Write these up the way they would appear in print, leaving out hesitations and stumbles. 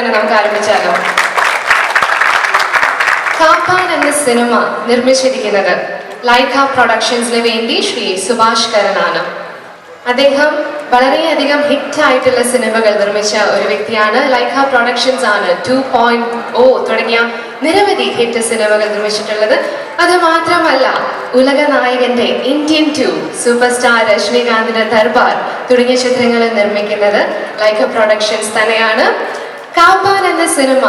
തന്നെ നമുക്ക് ആരംഭിച്ചാലോ? കാപ്പാൻ എന്ന സിനിമ നിർമ്മിച്ചിരിക്കുന്നത് ലൈക്ക പ്രൊഡക്ഷൻസിന് വേണ്ടി ശ്രീ സുഭാഷ് കരനാണ്. അദ്ദേഹം വളരെയധികം ഹിറ്റായിട്ടുള്ള സിനിമകൾ നിർമ്മിച്ച ഒരു വ്യക്തിയാണ്. ലൈക്ക പ്രൊഡക്ഷൻസ് ആണ് 2.0 തുടങ്ങിയ നിരവധി ഹിറ്റ് സിനിമകൾ നിർമ്മിച്ചിട്ടുള്ളത്. അത് മാത്രമല്ല, ഉലക നായകന്റെ ഇന്ത്യൻ 2 സൂപ്പർ സ്റ്റാർ രജനീകാന്തിന്റെ ദർബാർ തുടങ്ങിയ ചിത്രങ്ങൾ നിർമ്മിക്കുന്നത് ലൈക്ക പ്രൊഡക്ഷൻസ് തന്നെയാണ്. കാപ്പാൻ എന്ന സിനിമ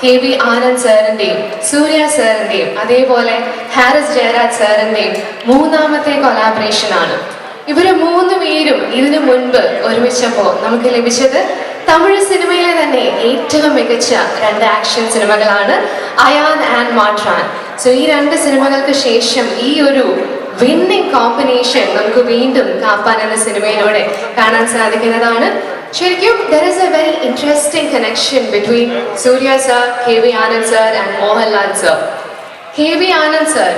KV ആനന്ദ് സാറിന്റെയും സൂര്യ സാറിന്റെയും അതേപോലെ ഹാരിസ് ജയരാജ് സാറിന്റെയും മൂന്നാമത്തെ കൊലാബറേഷൻ ആണ്. ഇവര് 3 പേരും ഇതിനു മുൻപ് ഒരുമിച്ചപ്പോൾ നമുക്ക് ലഭിച്ചത് തമിഴ് സിനിമയിലെ തന്നെ ഏറ്റവും മികച്ച 2 ആക്ഷൻ സിനിമകളാണ് അയാൻ ആൻഡ് മാട്രാൻ. സോ ഈ 2 സിനിമകൾക്ക് ശേഷം ഈ ഒരു വിന്നിംഗ് കോമ്പിനേഷൻ നമുക്ക് വീണ്ടും കാപ്പാൻ എന്ന സിനിമയിലൂടെ കാണാൻ സാധിക്കുന്നതാണ്. ശരിക്കും there is a very interesting connection between Surya sir, KV Anand sir and Mohanlal sir. KV Anand sir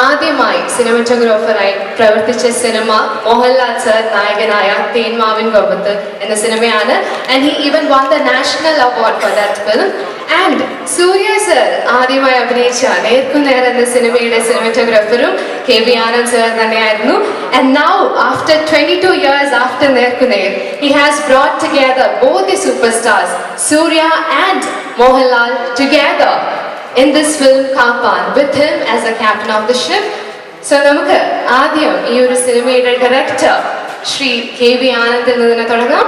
ആദ്യമായി സിനിമാറ്റോഗ്രാഫറായി പ്രവർത്തിച്ച സിനിമ മോഹൻലാൽ സർ നായകനായ തേന്മാവിൻ കൊമ്പത്ത് എന്ന സിനിമയാണ്. And he even won the national award for that film. And Surya sir ആദ്യമായി അഭിനയിച്ച നേർക്കുനേർ എന്ന സിനിമയുടെ സിനിമാറ്റോഗ്രാഫറും KV ആനന്ദ് സർ തന്നെയായിരുന്നു. And now after 22 years after നേർക്കുനേർ, he has brought together both the superstars Surya and Mohanlal together in this film Kapan with him as a captain of the ship. So നമുക്ക് ആദ്യം ഈ ഒരു സിനിമയുടെ director Shri KV ആനന്ദിൽ നിന്ന് തുടങ്ങാം.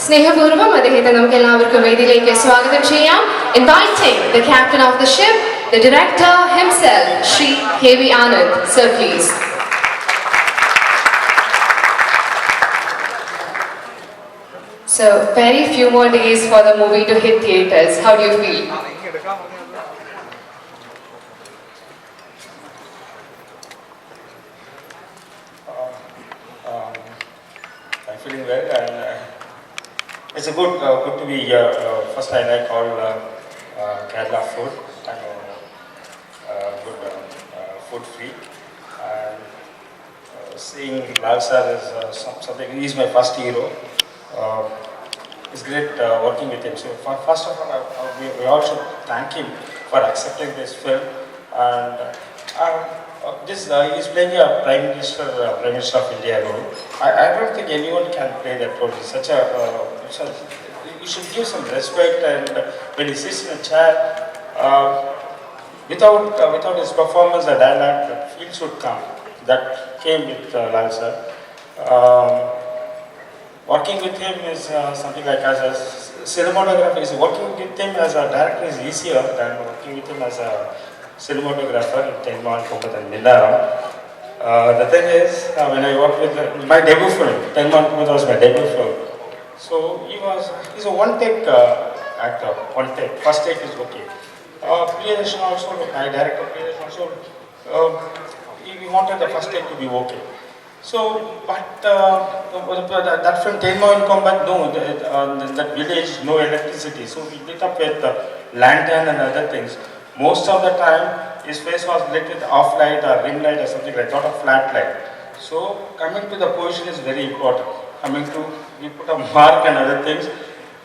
സ്നേഹപൂർവ്വം അദ്ദേഹത്തെ നമുക്ക് എല്ലാവർക്കും വേദിയിലേക്ക് സ്വാഗതം ചെയ്യാം. Inviting the captain of the ship, the director himself, Shri KV Anand. Sir, please. So very few more days for the movie to hit theaters. How do you feel? I'm feeling well, and it's a good to be here. First, I like all Kerala food. I'm a good food freak, and seeing Lal sir is something. He's my first hero. It's great working with him. So, first of all, we all should thank him for accepting this film. And he's playing a Prime Minister of India role. I don't think anyone can play that role. It's such a you should give some respect. And when he sits in a chair, without his performance, the dialogue, the feel should come. That came with Lal sir. Working with him is something like as a cinematographer. Working with him as a director is easier than working with him as a cinematographer in Thenmaan Kombat and Nillaram. The thing is, when I worked with my debut film, Thenmaan Kombat was my debut film. So he's a one-take actor, one take. First take is okay. Priyadarshan also, my director Priyadarshan also, he wanted the first take to be okay. So, but that film Thenmaan Kombat, no, that village, no electricity. So we lit up with lantern and other things. Most of the time, his face was lit with off light or ring light or something like that, not a flat light. So, coming to the position is very important. Coming to, we put a mark and other things.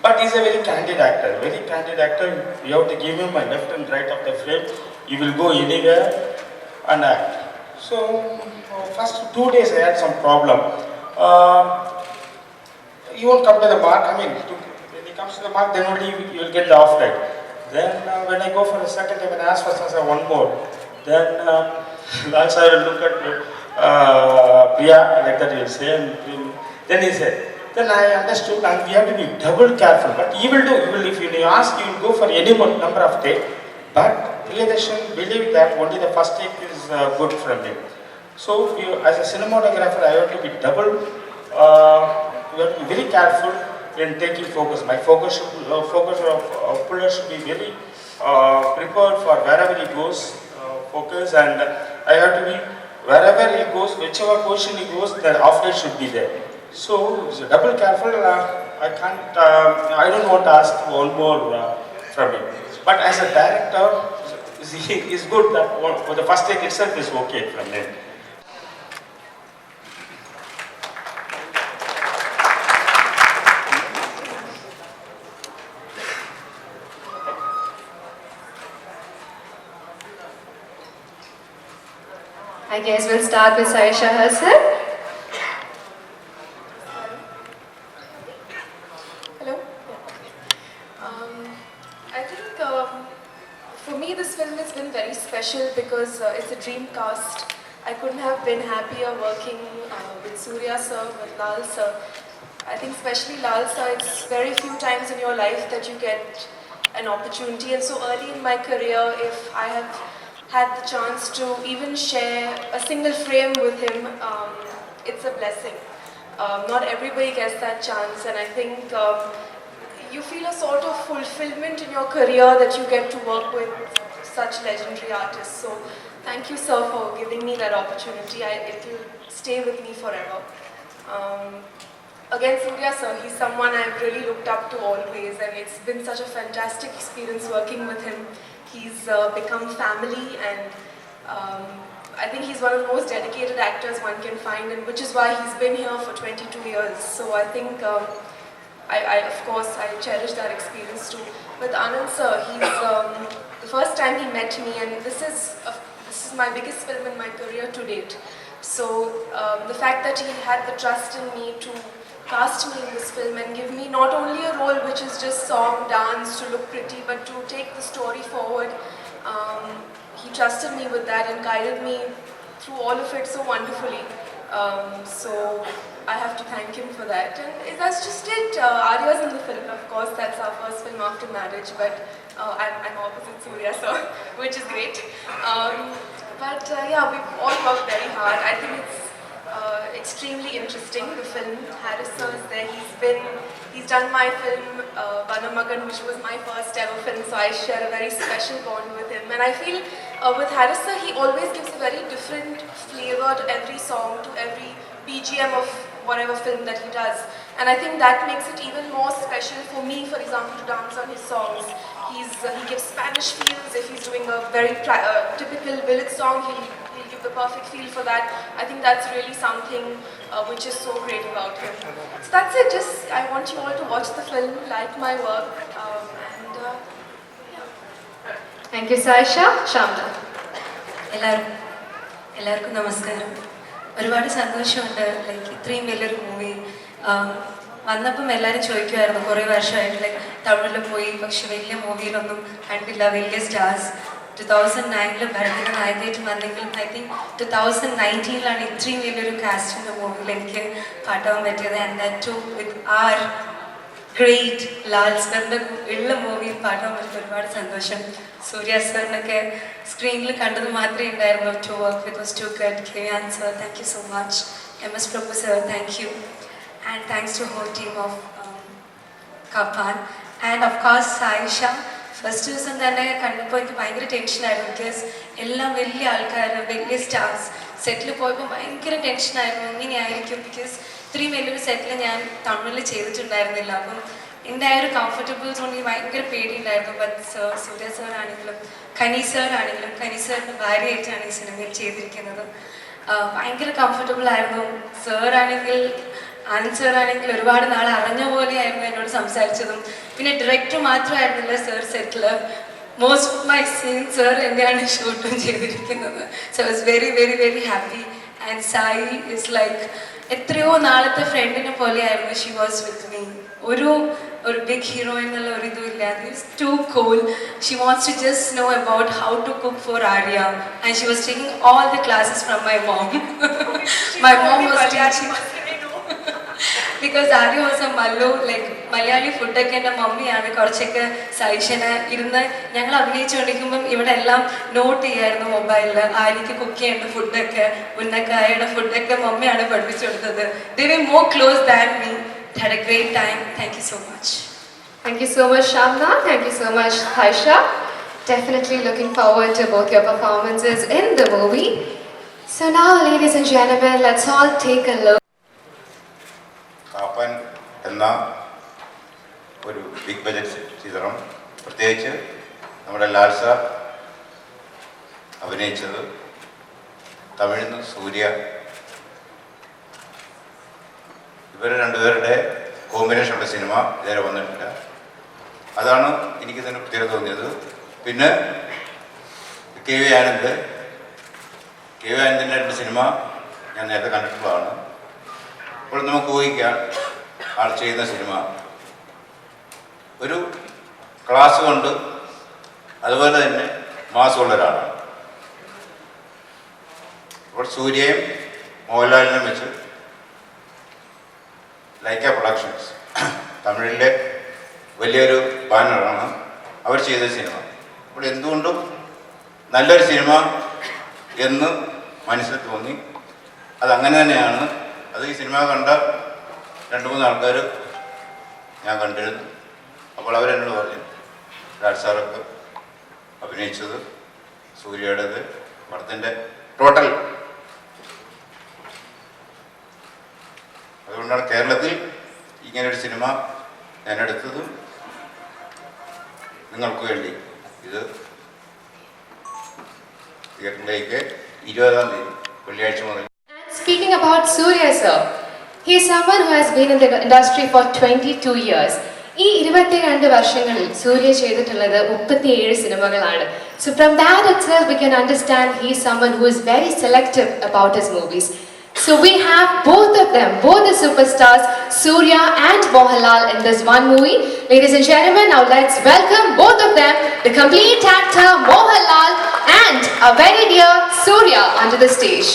But he's a very candid actor, very candid actor. You have to give him a left and right of the frame. He will go anywhere and act. So, first 2 days I had some problem. He won't come to the mark. I mean, when he comes to the mark, then only you will get the off light. Then when I go for the second time and ask for one more, then Lal sir will look at Priya like that he will say, and then he said, then I understood, and we have to be double careful. But he will do. If you ask, he will go for any number of take. But Priyadarshan believe that only the first take is good from him. So as a cinematographer, I have to be double. We have to be very careful in taking focus. My focus of puller should be very prepared for wherever he goes, focus, and I have to be wherever he goes, whichever position he goes, the off-light should be there. So double careful. I don't want to ask one more from him. But as a director, it's good that for the first take itself is okay from him. I guess we'll start with Saisha herself. Hello. I think for me this film has been very special because it's a dream cast. I couldn't have been happier working with Surya sir, with Lal sir. I think especially Lal sir, it's very few times in your life that you get an opportunity, and so early in my career, if I have had the chance to even share a single frame with him, it's a blessing. Not everybody gets that chance, and I think you feel a sort of fulfillment in your career that you get to work with such legendary artists. So thank you, sir, for giving me that opportunity. It will stay with me forever. Again, Surya sir, he's someone I've really looked up to always, and it's been such a fantastic experience working with him. He's become family, and I think he's one of the most dedicated actors one can find, and which is why he's been here for 22 years. So I think, of course, I cherish that experience too. With Anand sir, he's the first time he met me, and this is my biggest film in my career to date. So the fact that he had the trust in me to cast me in this film and give me not only a role which is just song, dance, to look pretty, but to take the story forward. He trusted me with that and guided me through all of it so wonderfully. So I have to thank him for that. And that's just it. Arya's in the film, of course. That's our first film after marriage, but I'm opposite Surya, so which is great. Yeah, we've all worked very hard. I think it's extremely interesting, the film. Haris sir is there. He's done my film Vanamagan, which was my first ever film, so I share a very special bond with him. And I feel with Haris sir, he always gives a very different flavor to every song, to every BGM of whatever film that he does. And I think that makes it even more special for me, for example, to dance on his songs. He gives Spanish feels. If he's doing a very typical village song, he'll give the perfect feel for that. I think that's really something which is so great about him. So that's it. Just I want you all to watch the film, like my work, and yeah. Thank you, Saisha. Shamna. എല്ലാവർക്കും നമസ്കാരം. ഒരുപാട് സന്തോഷമുണ്ട് like ഇത്രയും വലിയൊരു movie വന്നപ്പം എല്ലാവരും ചോദിക്കുമായിരുന്നു കുറേ വർഷമായിട്ട് ലൈക്ക് തമിഴിൽ പോയി പക്ഷെ വലിയ മൂവിയിലൊന്നും കണ്ടില്ല വലിയ സ്റ്റാർസ്. 2009 ഭരതൻ്റെ നായകനായിട്ട് വന്നെങ്കിലും ഐ തിങ്ക് 2019 ഇത്രയും വലിയൊരു കാസ്റ്റിൻ്റെ മൂവിയിൽ എനിക്ക് പാട്ടാൻ പറ്റിയത്. And that too with our great Lal സാറിൻ്റെ ഉള്ള മൂവിയിൽ പാടാൻ പറ്റിയ ഒരുപാട് സന്തോഷം. സൂര്യ സാറിനൊക്കെ സ്ക്രീനിൽ കണ്ടത് മാത്രമേ ഉണ്ടായിരുന്നു. To work with was too good. കെവിയാൻ sir, thank you so much. MS Prabhu sir, thank you. And thanks to whole team of കപ്പാൻ. And of course Saisha. First ദിവസം തന്നെ കണ്ടപ്പോൾ എനിക്ക് ഭയങ്കര ടെൻഷനായിരുന്നു. ബിക്കോസ് എല്ലാം വലിയ ആൾക്കാർ, വലിയ സ്റ്റാർസ്. സെറ്റിൽ പോയപ്പോൾ ഭയങ്കര ടെൻഷനായിരുന്നു, എങ്ങനെയായിരിക്കും. ബിക്കോസ് ഇത്രയും വലിയൊരു സെറ്റിൽ ഞാൻ തമിഴിൽ ചെയ്തിട്ടുണ്ടായിരുന്നില്ല. അപ്പം എൻ്റെ ആ ഒരു കംഫർട്ടബിൾ സോണിൽ ഭയങ്കര പേടിയുണ്ടായിരുന്നു. ബട്ട് സൂര്യ സാർ ആണെങ്കിലും കനി സാറിൻ്റെ ഭാര്യയായിട്ടാണ് ഈ സിനിമയിൽ ചെയ്തിരിക്കുന്നത്. ഭയങ്കര കംഫർട്ടബിൾ ആയിരുന്നു. സാറാണെങ്കിൽ ആനന്ദ് സാറാണെങ്കിൽ ഒരുപാട് നാൾ അറിഞ്ഞ പോലെയായിരുന്നു എന്നോട് സംസാരിച്ചതും. പിന്നെ ഡയറക്ടർ മാത്രമായിരുന്നില്ല സാർ സെറ്റിൽ. Most of my scene sir എന്നെയാണ് ഷൂട്ടും ചെയ്തിരിക്കുന്നത്. So I was very very very happy. And Sai is like എത്രയോ നാളത്തെ ഫ്രണ്ടിനെ പോലെയായിരുന്നു. She was with me. ഒരു ബിഗ് ഹീറോ എന്നുള്ള ഒരു ഇതും ഇല്ല. It's too cool. She wants to just know about how to cook for Arya. And she was taking all the classes from my mom. My mom was teaching because Arya was A Mallu. Like Malayali ഫുഡൊക്കെ എൻ്റെ മമ്മിയാണ് കുറച്ചൊക്കെ suggestion ഇരുന്ന് ഞങ്ങൾ അഭിനയിച്ചുകൊണ്ടിരിക്കുമ്പം ഇവിടെ എല്ലാം not ചെയ്യായിരുന്നു മൊബൈലിൽ. ആര്യക്ക് cook ചെയ്യേണ്ട ഫുഡൊക്കെ, ഉന്നക്കായയുടെ ഫുഡൊക്കെ മമ്മിയാണ് പഠിപ്പിച്ചു കൊടുത്തത്. They were more close than me. Had a great time. Thank you so much. Thank you so much, Shamna. Thank you so much, Saisha. Definitely looking forward to both your performances in the movie. So now, ladies and gentlemen, let's all take a look. Kappan എന്ന ഒരു big budget ചിത്രം, പ്രത്യേകിച്ച് നമ്മുടെ Lal sir അഭിനയിച്ചത്, തമിഴിൽ നിന്ന് സൂര്യ, ഇവർ രണ്ടുപേരുടെ കോമ്പിനേഷനുള്ള സിനിമ ഇതുവരെ വന്നിട്ടില്ല. അതാണ് എനിക്ക് തന്നെ പ്രത്യേകത തോന്നിയത്. പിന്നെ KV ആനന്ദ് കെ വി ആനന്ദിൻ്റെ രണ്ട് സിനിമ ഞാൻ നേരത്തെ കണ്ടിട്ടുള്ളതാണ്. അപ്പോൾ നമുക്ക് ഊഹിക്കാം ആൾ ചെയ്യുന്ന സിനിമ ഒരു ക്ലാസ് കൊണ്ട് അതുപോലെ തന്നെ മാസമുള്ള ഒരാളാണ്. അപ്പോൾ സൂര്യയും മോഹൻലാലിനും വെച്ച് ലൈക്ക പ്രൊഡക്ഷൻസ് തമിഴിലെ വലിയൊരു ബാനറാണ് അവർ ചെയ്ത സിനിമ. അപ്പോൾ എന്തുകൊണ്ടും നല്ലൊരു സിനിമ എന്ന് മനസ്സിൽ തോന്നി. അതങ്ങനെ തന്നെയാണ്. അത് ഈ സിനിമ കണ്ട 2-3 ആൾക്കാർ ഞാൻ കണ്ടിരുന്നു. അപ്പോൾ അവരെന്നോട് പറഞ്ഞു, രാജ് സാറൊക്കെ അഭിനയിച്ചത്, സൂര്യയുടേത്, പടത്തിൻ്റെ ടോട്ടൽ. അതുകൊണ്ടാണ് കേരളത്തിൽ ഇങ്ങനൊരു സിനിമ ഞാൻ എടുത്തതും നിങ്ങൾക്ക് വേണ്ടി. ഇത് തിയേറ്ററിലേക്ക് 20-ാം തീയതി വെള്ളിയാഴ്ച മുതൽ. Speaking about Surya sir, he is someone who has been in the industry for 22 years. ഈ 22 വർഷങ്ങളിൽ സൂര്യ ചെയ്തിട്ടുള്ളത് 37 സിനിമകളാണ്. So from that itself we can understand he is someone who is very selective about his movies. So we have both of them, both the superstars, Surya and Mohanlal in this one movie. Ladies and gentlemen, now let's welcome both of them, the complete actor Mohanlal and our very dear Surya onto the stage.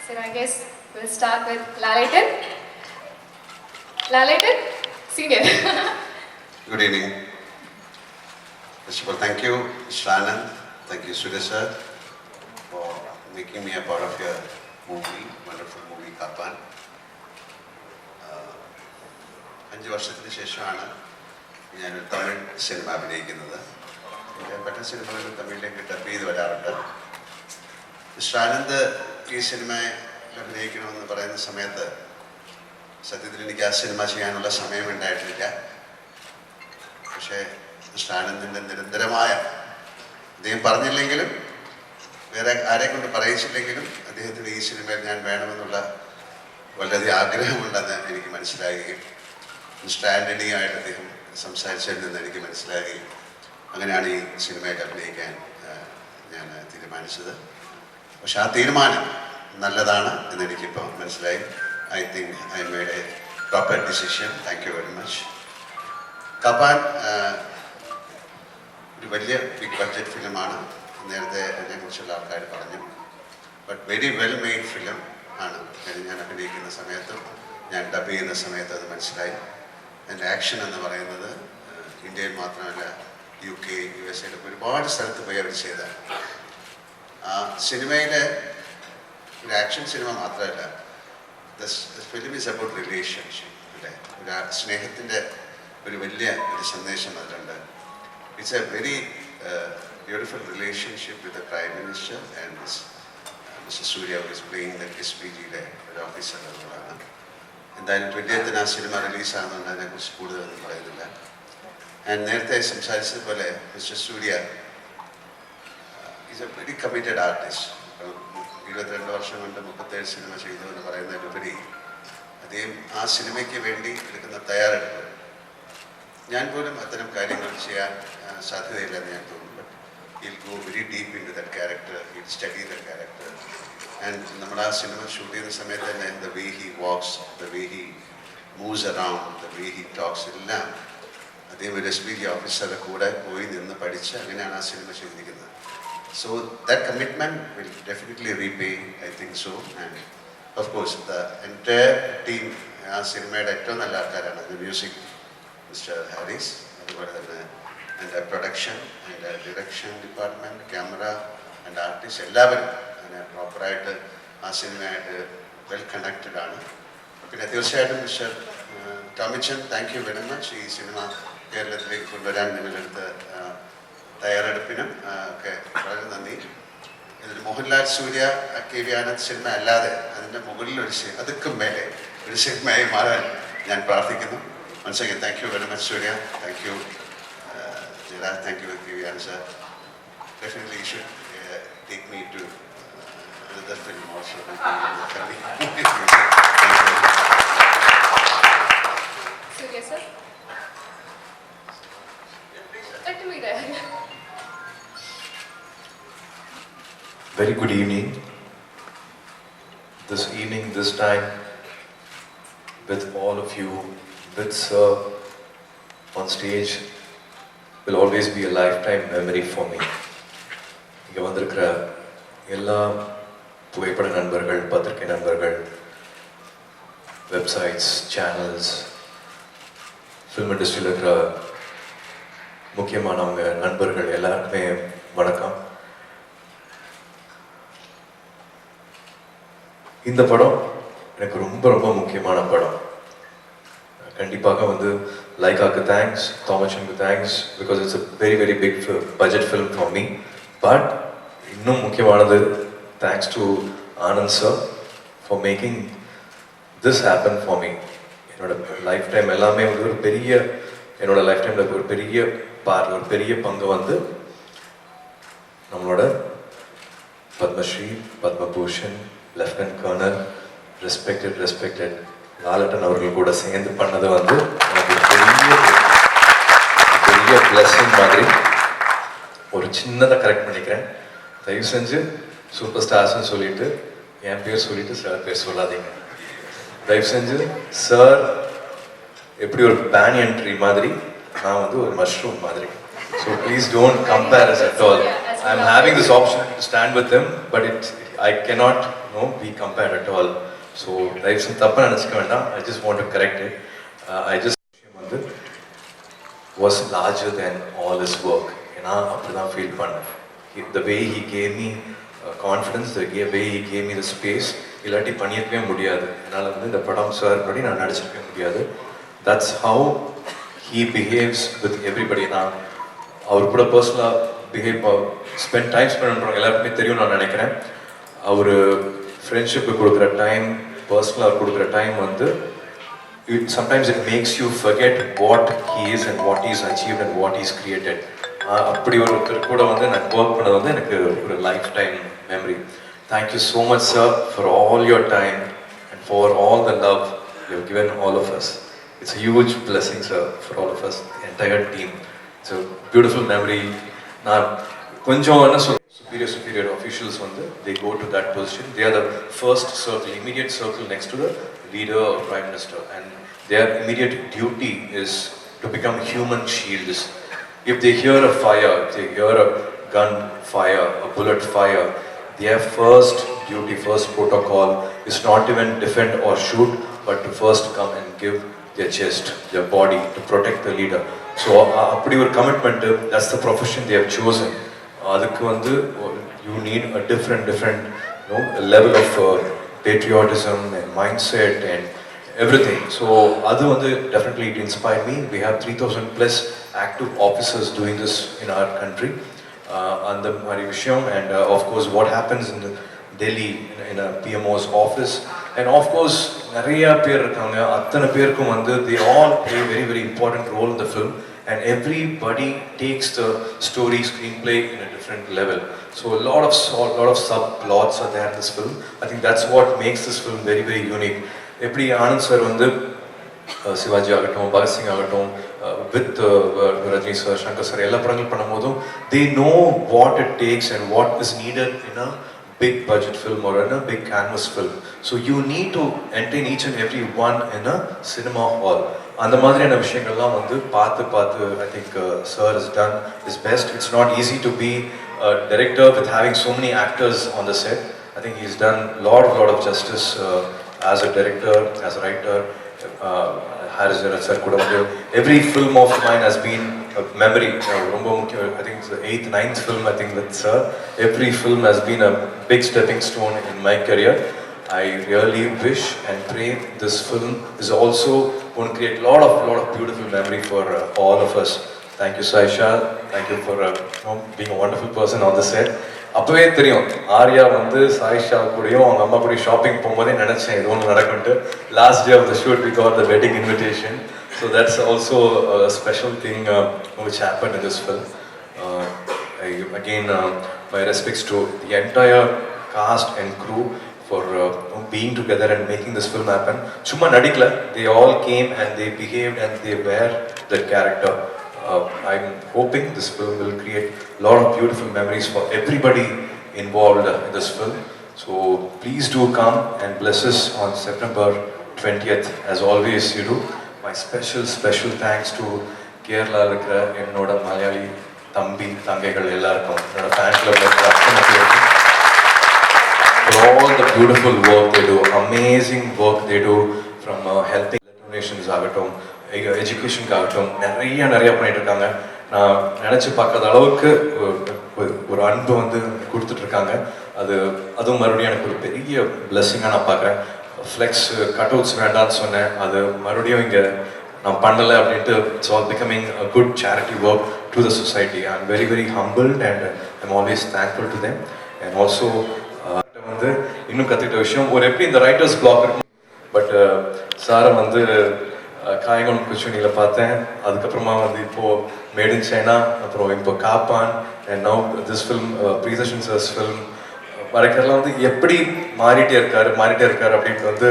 So I guess we'll start with Lalitan. Lalitan, senior. Good evening. First of all, thank you, Mr. Anand. Thank you, Surya sir, for making me a part of your movie, wonderful movie, Kapan. 5 വർഷത്തിന് ശേഷമാണ് ഞാനൊരു Tamil cinema അഭിനയിക്കുന്നത്. പല സിനിമകളും തമിഴിലേക്ക് dub ചെയ്ത് വരാറുണ്ട്. Mister Anand ഈ സിനിമയിൽ അഭിനയിക്കണമെന്ന് പറയുന്ന സമയത്ത് സത്യത്തിൽ എനിക്ക് ആ സിനിമ ചെയ്യാനുള്ള സമയമുണ്ടായിട്ടില്ല. പക്ഷേ മിസ്റ്റർ ആനന്ദിൻ്റെ നിരന്തരമായ, അദ്ദേഹം പറഞ്ഞില്ലെങ്കിലും വേറെ ആരെ കൊണ്ട് പറയിച്ചില്ലെങ്കിലും അദ്ദേഹത്തിന് ഈ സിനിമയിൽ ഞാൻ വേണമെന്നുള്ള വളരെയധികം ആഗ്രഹമുണ്ടെന്ന് എനിക്ക് മനസ്സിലാകുകയും മിസ്റ്റർ ആൻ്റണിയുമായിട്ട് അദ്ദേഹം സംസാരിച്ചതിൽ നിന്ന് എനിക്ക് മനസ്സിലാകുകയും അങ്ങനെയാണ് ഈ സിനിമയിൽ അഭിനയിക്കാൻ ഞാൻ തീരുമാനിച്ചത്. പക്ഷെ ആ തീരുമാനം നല്ലതാണ് എന്നെനിക്കിപ്പോൾ മനസ്സിലായി. I think I made a proper decision. Thank you very much. Kaappaan ഒരു വലിയ ബിഗ് ബഡ്ജറ്റ് ഫിലിമാണ്. നേരത്തെ അതിനെക്കുറിച്ചുള്ള ആൾക്കാർ പറഞ്ഞു. But very well made film ആണ്. ഞാൻ അഭിനയിക്കുന്ന സമയത്തും ഞാൻ ഡബ് ചെയ്യുന്ന സമയത്ത് അത് മനസ്സിലായി. എൻ്റെ ആക്ഷൻ എന്ന് പറയുന്നത് ഇന്ത്യയിൽ മാത്രമല്ല UK, USA ഒരുപാട് സ്ഥലത്ത് പോയി അവർ ചെയ്തതാണ്. ആ സിനിമയിലെ ഒരു ആക്ഷൻ സിനിമ മാത്രമല്ല, the film is about relationship അല്ലേ. ഒരു സ്നേഹത്തിൻ്റെ ഒരു വലിയ ഒരു സന്ദേശം അതിലുണ്ട്. It's a very beautiful relationship with the prime minister and mister Suriya is playing the SPGയുടെ ഒരു ഓഫീസർ എന്നുള്ളതാണ്. എന്തായാലും 20th ആ സിനിമ റിലീസാകുന്നുണ്ട്. അതിനെക്കുറിച്ച് കൂടുതലൊന്നും പറയുന്നില്ല. ഞാൻ നേരത്തെ സംസാരിച്ചതുപോലെ mister Suriya is a very committed artist. 22 വർഷം കൊണ്ട് 37 സിനിമ ചെയ്തു എന്ന് പറയുന്നതിലുപരി അദ്ദേഹം ആ സിനിമയ്ക്ക് വേണ്ടി എടുക്കുന്ന തയ്യാറെടുപ്പ്, ഞാൻ പോലും അത്തരം കാര്യങ്ങൾ ചെയ്യാൻ സാധ്യതയില്ലെന്ന് ഞാൻ തോന്നുന്നു. he'll go very deep into that character, he'll study that character. And നമ്മൾ ആ സിനിമ ഷൂട്ട് ചെയ്യുന്ന സമയത്ത് തന്നെ the way he walks, the way he moves around, the way he talks എല്ലാം അദ്ദേഹം ഒരു SPG ഓഫീസറുടെ കൂടെ പോയി നിന്ന് പഠിച്ച് അങ്ങനെയാണ് ആ സിനിമ ചെയ്തിരിക്കുന്നത്. So that commitment will definitely repay, I think so. And of course the entire team, ആ സിനിമയുടെ ഏറ്റവും നല്ല ആൾക്കാരാണ്. The music, Mr. Harris, അതുപോലെ തന്നെ എൻ്റെ പ്രൊഡക്ഷൻ, എൻ്റെ direction department, camera and artist എല്ലാവരും അങ്ങനെ പ്രോപ്പറായിട്ട് ആ സിനിമയായിട്ട് വെൽ കണക്റ്റഡ് ആണ്. പിന്നെ തീർച്ചയായിട്ടും mister Tomichan, thank you very much. ഈ സിനിമ കേരളത്തിലേക്ക് കൊണ്ടുവരാൻ നിങ്ങളെടുത്ത തയ്യാറെടുപ്പിനും ഒക്കെ വളരെ നന്ദി. ഇതിൽ മോഹൻലാൽ സൂര്യ KV ആനന്ദ് സിനിമ അല്ലാതെ അതിൻ്റെ മുകളിൽ ഒരു അതുക്കും മേലെ ഒരു സിനിമയായി മാറാൻ ഞാൻ പ്രാർത്ഥിക്കുന്നു. Once again, thank you very much, Surya. Thank you, Jira. Thank you, KV Anand sir. Definitely you should take me to another film also. Surya sir. Let me there. Very good evening. This evening, this time, with all of you, with Sir on stage, will always be a lifetime memory for me. இங்கே வந்திருக்கிற எல்லா புகைப்பட நண்பர்கள், பத்திரிகை நண்பர்கள், websites, channels, film இண்டஸ்ட்ரியில் இருக்கிற முக்கியமானவங்க, நண்பர்கள் எல்லாருக்குமே வணக்கம். இந்த படம் எனக்கு ரொம்ப ரொம்ப முக்கியமான படம். கண்டிப்பாக வந்து லைக்காக்கு தேங்க்ஸ், தாமச்சனுக்கு thanks, because it's a very very big budget film for me. But இன்னும் முக்கியமானது thanks to Anand sir for making this happen for me. என்னோட லைஃப் டைம் எல்லாமே வந்து ஒரு பெரிய, என்னோட லைஃப் டைமில் ஒரு பெரிய ஒரு பெரிய பங்கு வந்து நம்மளோட Padma Shri, Padma Bhushan, lieutenant colonel, respected Lalettan அவர்கள் கூட சேர்ந்து பண்ணது வந்து எனக்கு பெரிய பிளஸிங் மாதிரி. ஒரு சின்னதாக கரெக்ட் பண்ணிக்கிறேன், தயவு செஞ்சு சூப்பர் ஸ்டார்ஸ்ன்னு சொல்லிட்டு என் பேர் சொல்லிட்டு சார் பேர் சொல்லாதீங்க. தயவு செஞ்சு சார் எப்படி ஒரு பேனியன் ட்ரீ மாதிரி, நான் வந்து ஒரு மஷ்ரூம் மாதிரி. So please don't compare us at all. I am having this option to stand with them, but I cannot be compared at all. So தயவு செஞ்சு தப்பாக நினச்சிக்க வேண்டாம். I just want to correct it. I just வந்து was larger than all his work. நான் அப்படி தான் feel பண்ணேன். The way he gave me confidence, the way he gave me the space, இல்லாட்டி பண்ணியிருக்கவே முடியாது. என்னால் வந்து இந்த படம் சார் படி நான் நடிச்சிருக்கவே முடியாது. That's how he behaves with everybody. நான் அவர் கூட பர்சனலாக ஸ்பெண்ட் பண்ணுறோம் எல்லாருக்குமே தெரியும் நான் நினைக்கிறேன். அவர் ஃப்ரெண்ட்ஷிப்பு கொடுக்குற டைம், பர்சனலாக அவர் கொடுக்குற டைம் வந்து sometimes it makes you forget what he is and what he's achieved and what he's created. அப்படி ஒருத்தர் கூட வந்து நான் ஒர்க் பண்ணது வந்து எனக்கு ஒரு life time memory. Thank you so much sir for all your time and for all the love you have given all of us. It's a huge blessing sir for all of us, the entire team. It's a beautiful memory. நான் கொஞ்சம் என்ன superior officials வந்து they go to that position. They are the first circle, immediate circle next to the leader or prime minister, and their immediate duty is to become human shields. If they hear a fire, if they hear a gun fire, a bullet fire, their first duty, first protocol is not even defend or shoot, but to first come and give their chest, their body to protect the leader. So அப்படி ஒரு commitment, that's the profession they have chosen. அதுக்கு வந்து you need a different level of patriotism and mindset and everything. So அது வந்து definitely it inspired me. We have 3,000 plus active officers doing this in our country. அந்த மாதிரி விஷயம், and of course what happens in Delhi in a PMO's office, and of course நிறைய பேர் இருக்காங்க, அத்தனை பேருக்கும் வந்து they all play very very important role in the film, and everybody takes the story screenplay in a different level. So a lot of subplots are there in this film. I think that's what makes this film very very unique. எப்படி Anand sir வந்து சிவாஜி ஆகட்டும், பகத் சிங் ஆகட்டும், with Rajini sir, Shankar sir எல்லா படங்கள் பண்ணும்போதும் they know what it takes and what is needed in a big budget film or in a big canvas film. So you need to entertain each and every one in a cinema hall. அந்த மாதிரியான விஷயங்கள்லாம் வந்து பார்த்து I think sir has done his best. It's not easy to be a director with having so many actors on the set. I think he's done lot of justice as a director, as a writer. Harris sir kuda vandu every film of mine has been a memory. Romba mukkiyam, I think it's the 8th 9th film I think with sir. Every film has been a big stepping stone in my career. I really wish and pray this film is also going to create lot of beautiful memory for all of us. Thank you Saisha, thank you for being a wonderful person on the set. அப்பவே தெரியும் ஆர்யா வந்து சாயிஷா கூடயும் அவங்க அம்மா கூட shopping போகும்போதே நினைச்சேன் இது ஒன்று நடக்கும்ட்டு. Last day of the shoot we got the wedding invitation. So that's also a special thing which happened in this film. again, my respects to the entire cast and crew for being together and making this film happen. Chumma nadikla, they all came and they behaved and they were the character. I'm hoping this film will create a lot of beautiful memories for everybody involved in this film. So please do come and bless us on September 20th, as always you do. My special thanks to Kerala இருக்கிற என்னோட மலையாளி தம்பி தங்கைகள் எல்லாருக்கும் என்னோட fan கிளப்ல இருக்கிற அத்தனை பேருக்கும் for all the beautiful work they do, amazing work they do, from helping donations ஆகட்டும், எஜுகேஷனுக்கு ஆகட்டும், நிறைய பண்ணிட்டு இருக்காங்க. நான் நினச்சி பார்க்காத அளவுக்கு ஒரு அன்பு வந்து கொடுத்துட்டு இருக்காங்க. அதுவும் மறுபடியும் எனக்கு ஒரு பெரிய பிளெஸ்ஸிங்காக நான் பார்க்குறேன். ஃப்ளெக்ஸ் கட்அவுட்ஸ் வேண்டாம்னு சொன்னேன், அது மறுபடியும் இங்கே நான் பண்ணலை அப்படின்ட்டு. It's all becoming a good charity work to the society. I am very humbled and I am always thankful to them. And also வந்து இன்னும் கற்றுக்கிட்ட விஷயம், ஒரு எப்படி இந்த ரைட்டர்ஸ் பிளாக் இருக்கும், பட் சாரை வந்து காயங்குளம் கொச்சுனியில் பார்த்தேன். அதுக்கப்புறமா வந்து இப்போது மேட் இன் சைனா, அப்புறம் இப்போ Kaappaan, and now this film Priyadarshan sir's film வரைக்கிறதுலாம் வந்து எப்படி மாறிட்டே இருக்காரு அப்படின்ட்டு வந்து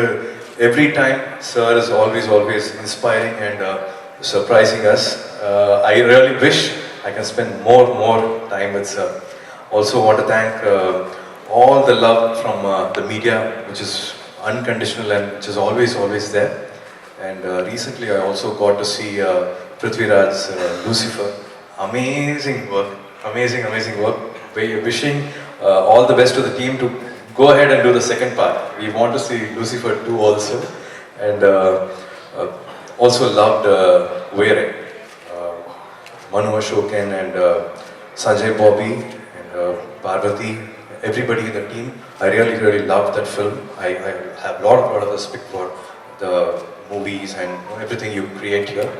every time sir is always inspiring and surprising us. I really wish I can spend more time with sir. Also want to thank all the love from the media, which is unconditional and which is always there. And recently I also got to see Prithviraj's Lucifer. Amazing work. Wishing all the best to the team to go ahead and do the second part. We want to see Lucifer 2 also. And also loved Vere, Manu Ashokan and Sanjay Bobby and Parvati, everybody in the team. I really loved that film. I have a lot of respect for the movies and everything you create here.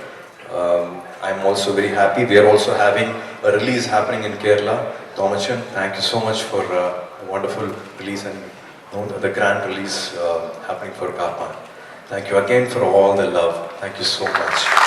I'm also very happy. We are also having a release happening in Kerala. Thomachan, thank you so much for a wonderful release and the grand release happening for Karpan. Thank you again for all the love. Thank you so much.